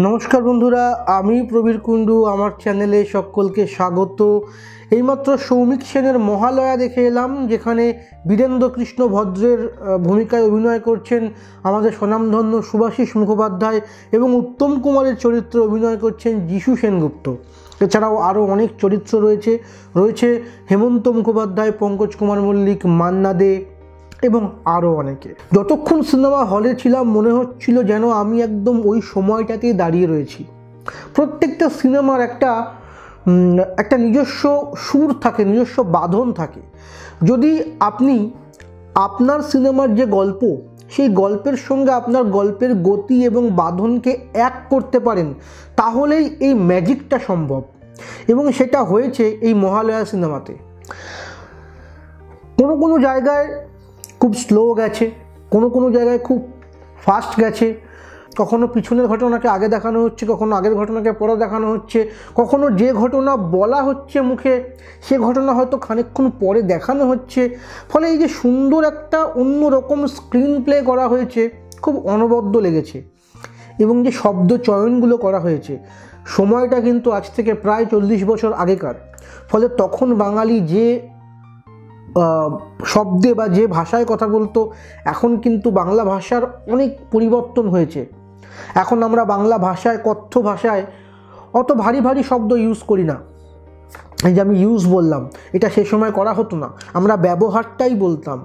নমস্কার বন্ধুরা, আমি প্রবীর কুণ্ডু। আমার চ্যানেলে সকলকে স্বাগত। এইমাত্র সৌমিক সেনের মহালয়া দেখে এলাম, যেখানে বীরেন্দ্র কৃষ্ণ ভদ্রের ভূমিকায় অভিনয় করছেন আমাদের স্বনামধন্য শুভাশিস মুখোপাধ্যায় এবং উত্তম কুমারের চরিত্রে অভিনয় করছেন যিশু সেনগুপ্ত। এছাড়াও আরও অনেক চরিত্র রয়েছে হেমন্ত মুখোপাধ্যায়, পঙ্কজ কুমার মল্লিক, মান্না দে এবং আরও অনেকে। যতক্ষণ সিনেমা হলে ছিলাম মনে হচ্ছিল যেন আমি একদম ওই সময়টাতেই দাঁড়িয়ে রয়েছি। প্রত্যেকটা সিনেমার একটা নিজস্ব সুর থাকে, নিজস্ব বাঁধন থাকে। যদি আপনি আপনার সিনেমার যে গল্প, সেই গল্পের সঙ্গে আপনার গল্পের গতি এবং বাঁধনকে এক করতে পারেন, তাহলেই এই ম্যাজিকটা সম্ভব। এবং সেটা হয়েছে এই মহালয়া সিনেমাতে। কোনো জায়গায় খুব স্লো গেছে, কোনো জায়গায় খুব ফাস্ট গেছে। কখনো পিছনের ঘটনাকে আগে দেখানো হচ্ছে, কখনো আগের ঘটনাকে পরে দেখানো হচ্ছে, কখনো যে ঘটনা বলা হচ্ছে মুখে সে ঘটনা হয়তো খানিকক্ষণ পরে দেখানো হচ্ছে। ফলে এই যে সুন্দর একটা অন্যরকম স্ক্রিন প্লে করা হয়েছে, খুব অনবদ্য লেগেছে। এবং যে শব্দ চয়নগুলো করা হয়েছে, সময়টা কিন্তু আজ থেকে প্রায় 40 বছর আগেকার। ফলে তখন বাঙালি যে শব্দে বা যে ভাষায় কথা বলতো, এখন কিন্তু বাংলা ভাষার অনেক পরিবর্তন হয়েছে। এখন আমরা বাংলা ভাষায়, কথ্য ভাষায় অত ভারী শব্দ ইউজ করি না। এই যে আমি ইউজ বললাম, এটা সে সময় করা হতো না, আমরা ব্যবহারটাই বলতাম।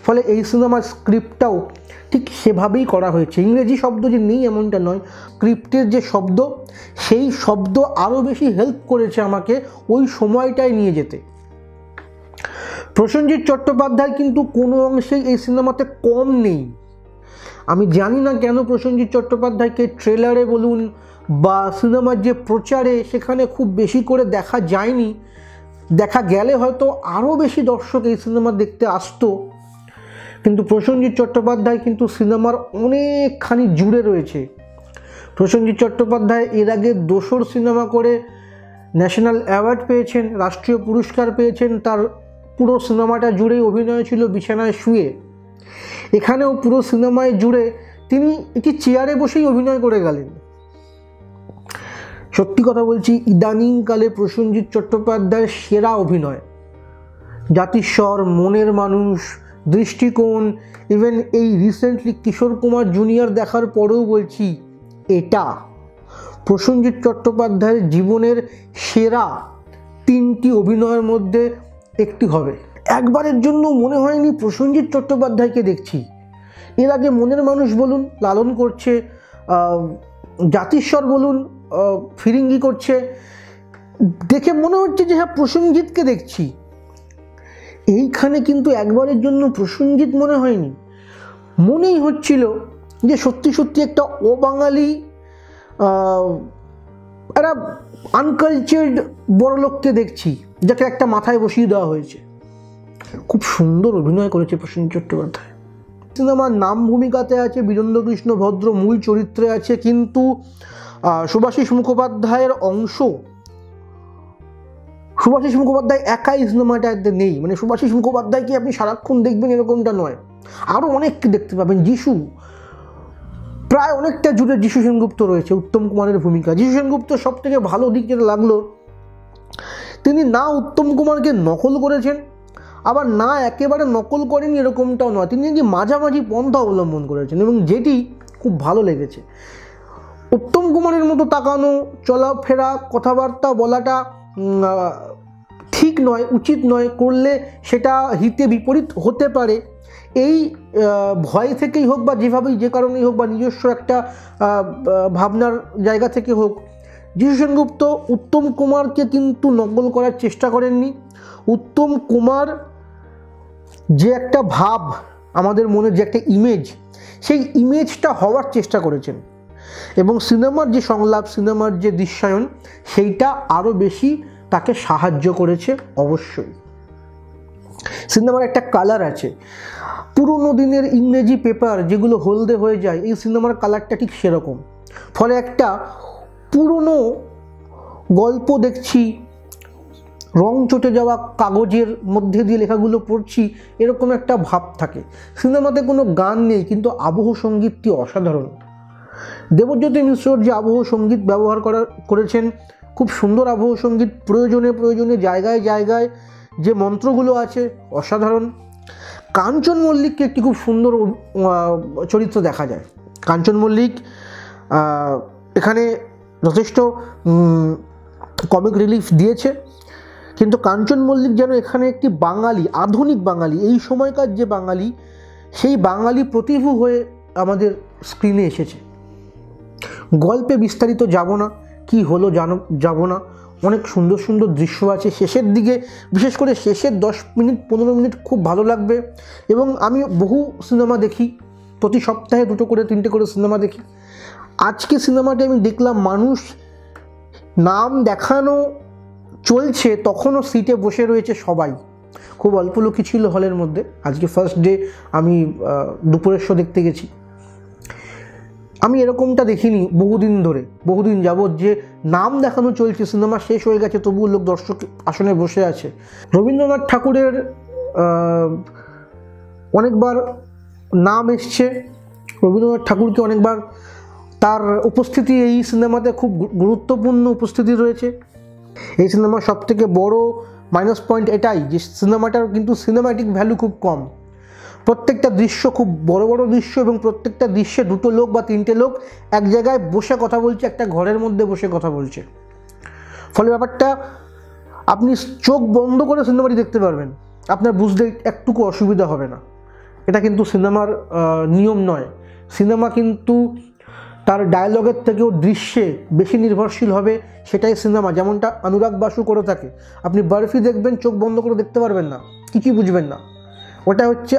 ফলে এই সিনেমার স্ক্রিপ্টটাও ঠিক সেভাবেই করা হয়েছে। ইংরেজি শব্দ যে নেই এমনটা নয়, স্ক্রিপ্টের যে শব্দ, সেই শব্দ আরও বেশি হেল্প করেছে আমাকে ওই সময়টায় নিয়ে যেতে। প্রসেনজিৎ চট্টোপাধ্যায় কিন্তু কোনো অংশেই এই সিনেমাতে কম নেই। আমি জানি না কেন প্রসেনজিৎ চট্টোপাধ্যায়কে ট্রেলারে বলুন বা সিনেমার যে প্রচারে, সেখানে খুব বেশি করে দেখা যায়নি। দেখা গেলে হয়তো আরও বেশি দর্শক এই সিনেমা দেখতে আসতো। কিন্তু প্রসেনজিৎ চট্টোপাধ্যায় কিন্তু সিনেমার অনেকখানি জুড়ে রয়েছে। প্রসেনজিৎ চট্টোপাধ্যায় এর আগে দোসর সিনেমা করে ন্যাশনাল অ্যাওয়ার্ড পেয়েছেন, রাষ্ট্রীয় পুরস্কার পেয়েছেন। তার পুরো সিনেমাটা জুড়েই অভিনয় ছিল বিছানায় শুয়ে। এখানেও পুরো সিনেমায় জুড়ে তিনি একটি চেয়ারে বসেই অভিনয় করে গেলেন। সত্যি কথা বলছি, ইদানিংকালে প্রসেনজিৎ চট্টোপাধ্যায়ের সেরা অভিনয়। জাতিস্বর, মনের মানুষ, দৃষ্টিকোণ, ইভেন এই রিসেন্টলি কিশোর কুমার জুনিয়র দেখার পরেও বলছি, এটা প্রসেনজিৎ চট্টোপাধ্যায়ের জীবনের সেরা 3টি অভিনয়ের মধ্যে একটি হবে। একবারের জন্য মনে হয়নি প্রসেনজিৎ চট্টোপাধ্যায়কে দেখছি। এর আগে মনের মানুষ বলুন লালন করছে, জাতিস্বর বলুন ফিরিঙ্গি করছে, দেখে মনে হচ্ছে যে হ্যাঁ প্রসেনজিৎকে দেখছি। এইখানে কিন্তু একবারের জন্য প্রসেনজিৎ মনে হয়নি, মনেই হচ্ছিল যে সত্যি একটা অবাঙালি, একটা আনকালচার্ড বড়লোককে দেখছি, যাকে একটা মাথায় বসিয়ে দেওয়া হয়েছে। খুব সুন্দর অভিনয় করেছে প্রসেনজিৎ চট্টোপাধ্যায়। সিনেমার নাম ভূমিকাতে আছে বীরেন্দ্র কৃষ্ণ ভদ্র, মূল চরিত্রে আছে, কিন্তু শুভাশিস মুখোপাধ্যায়ের অংশ, শুভাশিস মুখোপাধ্যায় একাই সিনেমাটাতে নেই। মানে শুভাশিস মুখোপাধ্যায়কে আপনি সারাক্ষণ দেখবেন এরকমটা নয়, আরও অনেককে দেখতে পাবেন। যিশু, প্রায় অনেকটা জুড়ে যিশু সেনগুপ্ত রয়েছে, উত্তম কুমারের ভূমিকা। যিশু সেনগুপ্ত সব থেকে ভালো দিক যেটা লাগলো, তিনি না উত্তম কুমারকে নকল করেছেন, আবার না একেবারে নকল করেনি এরকমটাও নয়, তিনি একটি মাঝামাঝি পন্থা অবলম্বন করেছেন, এবং যেটি খুব ভালো লেগেছে। উত্তম কুমারের মতো তাকানো, চলাফেরা, কথাবার্তা বলাটা ঠিক নয়, উচিত নয়, করলে সেটা হিতে বিপরীত হতে পারে। এই ভয় থেকেই হোক বা যেভাবেই, যে কারণেই হোক, বা নিজস্ব একটা ভাবনার জায়গা থেকে হোক, যিশু সেনগুপ্ত উত্তম কুমারকে কিন্তু নকল করার চেষ্টা করেননি। উত্তম কুমার যে একটা ভাব, আমাদের মনে যে একটা ইমেজ, সেই ইমেজটা হওয়ার চেষ্টা করেছেন। এবং সিনেমার যে সংলাপ, সিনেমার যে দৃশ্যায়ন, সেইটা আরও বেশি তাকে সাহায্য করেছে। অবশ্যই সিনেমার একটা কালার আছে, পুরোনো দিনের ইংরেজি পেপার যেগুলো হলদে হয়ে যায়, এই সিনেমার কালারটা ঠিক সেরকম। ফলে একটা পুরনো গল্প দেখছি, রং চটে যাওয়া কাগজের মধ্যে দিয়ে লেখাগুলো পড়ছি, এরকম একটা ভাব থাকে। সিনেমাতে কোনো গান নেই, কিন্তু আবহ সঙ্গীতটি অসাধারণ। দেবজ্যোতি মিশ্র যে আবহ সঙ্গীত ব্যবহার করেছেন, খুব সুন্দর আবহ সঙ্গীত, প্রয়োজনে প্রয়োজনে জায়গায় জায়গায় যে মন্ত্রগুলো আছে অসাধারণ। কাঞ্চন মল্লিককে একটি খুব সুন্দর চরিত্র দেখা যায়। কাঞ্চন মল্লিক এখানে যথেষ্ট কমিক রিলিফ দিয়েছে, কিন্তু কাঞ্চন মল্লিক যেন এখানে একটি বাঙালি, আধুনিক বাঙালি, এই সময়কার যে বাঙালি, সেই বাঙালি প্রতিভু হয়ে আমাদের স্ক্রিনে এসেছে। গল্পে বিস্তারিত যাব না, কি হলো যাব না, অনেক সুন্দর সুন্দর দৃশ্য আছে। শেষের দিকে, বিশেষ করে শেষের 10 মিনিট 15 মিনিট খুব ভালো লাগবে। এবং আমি বহু সিনেমা দেখি, প্রতি সপ্তাহে 2 করে 3টে করে সিনেমা দেখি। আজকে সিনেমাটি আমি দেখলাম, মানুষ নাম দেখানো চলছে তখনও সিটে বসে রয়েছে সবাই, খুব অল্প লোকই ছিল হলের মধ্যে। আজকে ফার্স্ট ডে, আমি দুপুরের শো দেখতে গেছি। আমি এরকমটা দেখিনি বহুদিন যাবৎ, যে নাম দেখানো চলছে, সিনেমা শেষ হয়ে গেছে তবুও লোক দর্শক আসনে বসে আছে। রবীন্দ্রনাথ ঠাকুরের অনেকবার নাম এসছে, রবীন্দ্রনাথ ঠাকুরকে অনেকবার, তার উপস্থিতি এই সিনেমাতে খুব গুরুত্বপূর্ণ উপস্থিতি রয়েছে। এই সিনেমার সবথেকে বড় মাইনাস পয়েন্ট এটাই যে সিনেমাটার কিন্তু সিনেম্যাটিক ভ্যালু খুব কম। প্রত্যেকটা দৃশ্য খুব বড় বড় দৃশ্য, এবং প্রত্যেকটা দৃশ্যে 2টো লোক বা 3টে লোক এক জায়গায় বসে কথা বলছে, একটা ঘরের মধ্যে বসে কথা বলছে। ফলে ব্যাপারটা, আপনি চোখ বন্ধ করে সিনেমাটি দেখতে পারবেন, আপনার বুঝতে একটুকু অসুবিধা হবে না। এটা কিন্তু সিনেমার নিয়ম নয়। সিনেমা কিন্তু তার ডায়লগের থেকেও দৃশ্যে বেশি নির্ভরশীল হবে, সেটাই সিনেমা। যেমনটা অনুরাগ বাসু করে থাকে। আপনি বরফি দেখবেন, চোখ বন্ধ করে দেখতে পারবেন না, কিছুই বুঝবেন না, ওটা হচ্ছে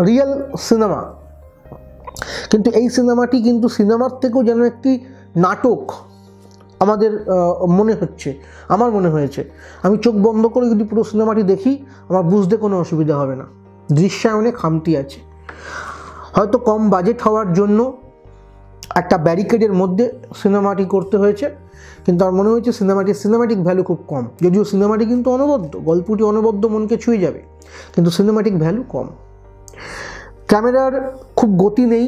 রিয়েল সিনেমা। কিন্তু এই সিনেমাটি কিন্তু সিনেমার থেকেও যেন একটি নাটক আমাদের আমার মনে হয়েছে। আমি চোখ বন্ধ করে যদি পুরো সিনেমাটি দেখি, আমার বুঝতে কোনো অসুবিধা হবে না। দৃশ্যায়নে খামতি আছে, হয়তো কম বাজেট হওয়ার জন্য একটা ব্যারিকেডের মধ্যে সিনেমাটি করতে হয়েছে, কিন্তু আমার মনে হয়েছে সিনেমাটিক ভ্যালু খুব কম। যদিও সিনেমাটি কিন্তু অনবদ্য, গল্পটি অনবদ্য, মনকে ছুঁয়ে যাবে, কিন্তু সিনেমাটিক ভ্যালু কম। ক্যামেরার খুব গতি নেই,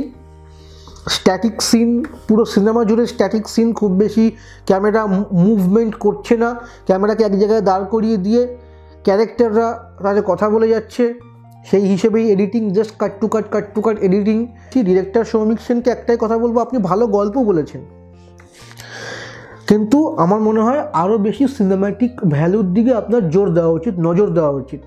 স্ট্যাটিক সিন, পুরো সিনেমা জুড়ে স্ট্যাটিক সিন, খুব বেশি ক্যামেরা মুভমেন্ট করছে না। ক্যামেরাকে এক জায়গায় দাঁড় করিয়ে দিয়ে ক্যারেক্টাররা তাদের কথা বলে যাচ্ছে, সেই হিসেবেই এডিটিং, জাস্ট কাট টু কাট এডিটিং। ডিরেক্টর সৌমিক সেনকে একটাই কথা বলবো, আপনি ভালো গল্প বলেছেন, কিন্তু আমার মনে হয় আরও বেশি সিনেম্যাটিক ভ্যালুর দিকে আপনার নজর দেওয়া উচিত।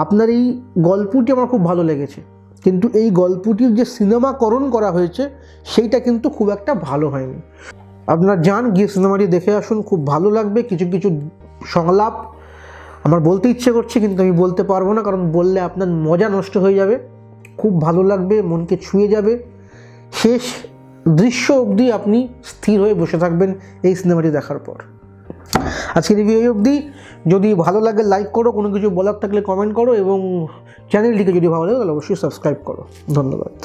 আপনার এই গল্পটি আমার খুব ভালো লেগেছে, কিন্তু এই গল্পটির যে সিনেমাকরণ করা হয়েছে সেইটা কিন্তু খুব একটা ভালো হয়নি। আপনার যান, গিয়ে সিনেমাটি দেখে আসুন, খুব ভালো লাগবে। কিছু কিছু সংলাপ আমার বলতে ইচ্ছে করছে, কিন্তু আমি বলতে পারবো না, কারণ বললে আপনার মজা নষ্ট হয়ে যাবে। খুব ভালো লাগবে, মনকে ছুঁয়ে যাবে। শেষ দৃশ্য অবধি আপনি স্থির হয়ে বসে থাকবেন এই সিনেমাটি দেখার পর। আজকে রিভিউ অবধি। যদি ভালো লাগে লাইক করো, কোনো কিছু বলার থাকলে কমেন্ট করো, এবং চ্যানেলটিকে যদি ভালো লাগে তাহলে অবশ্যই সাবস্ক্রাইব করো। ধন্যবাদ।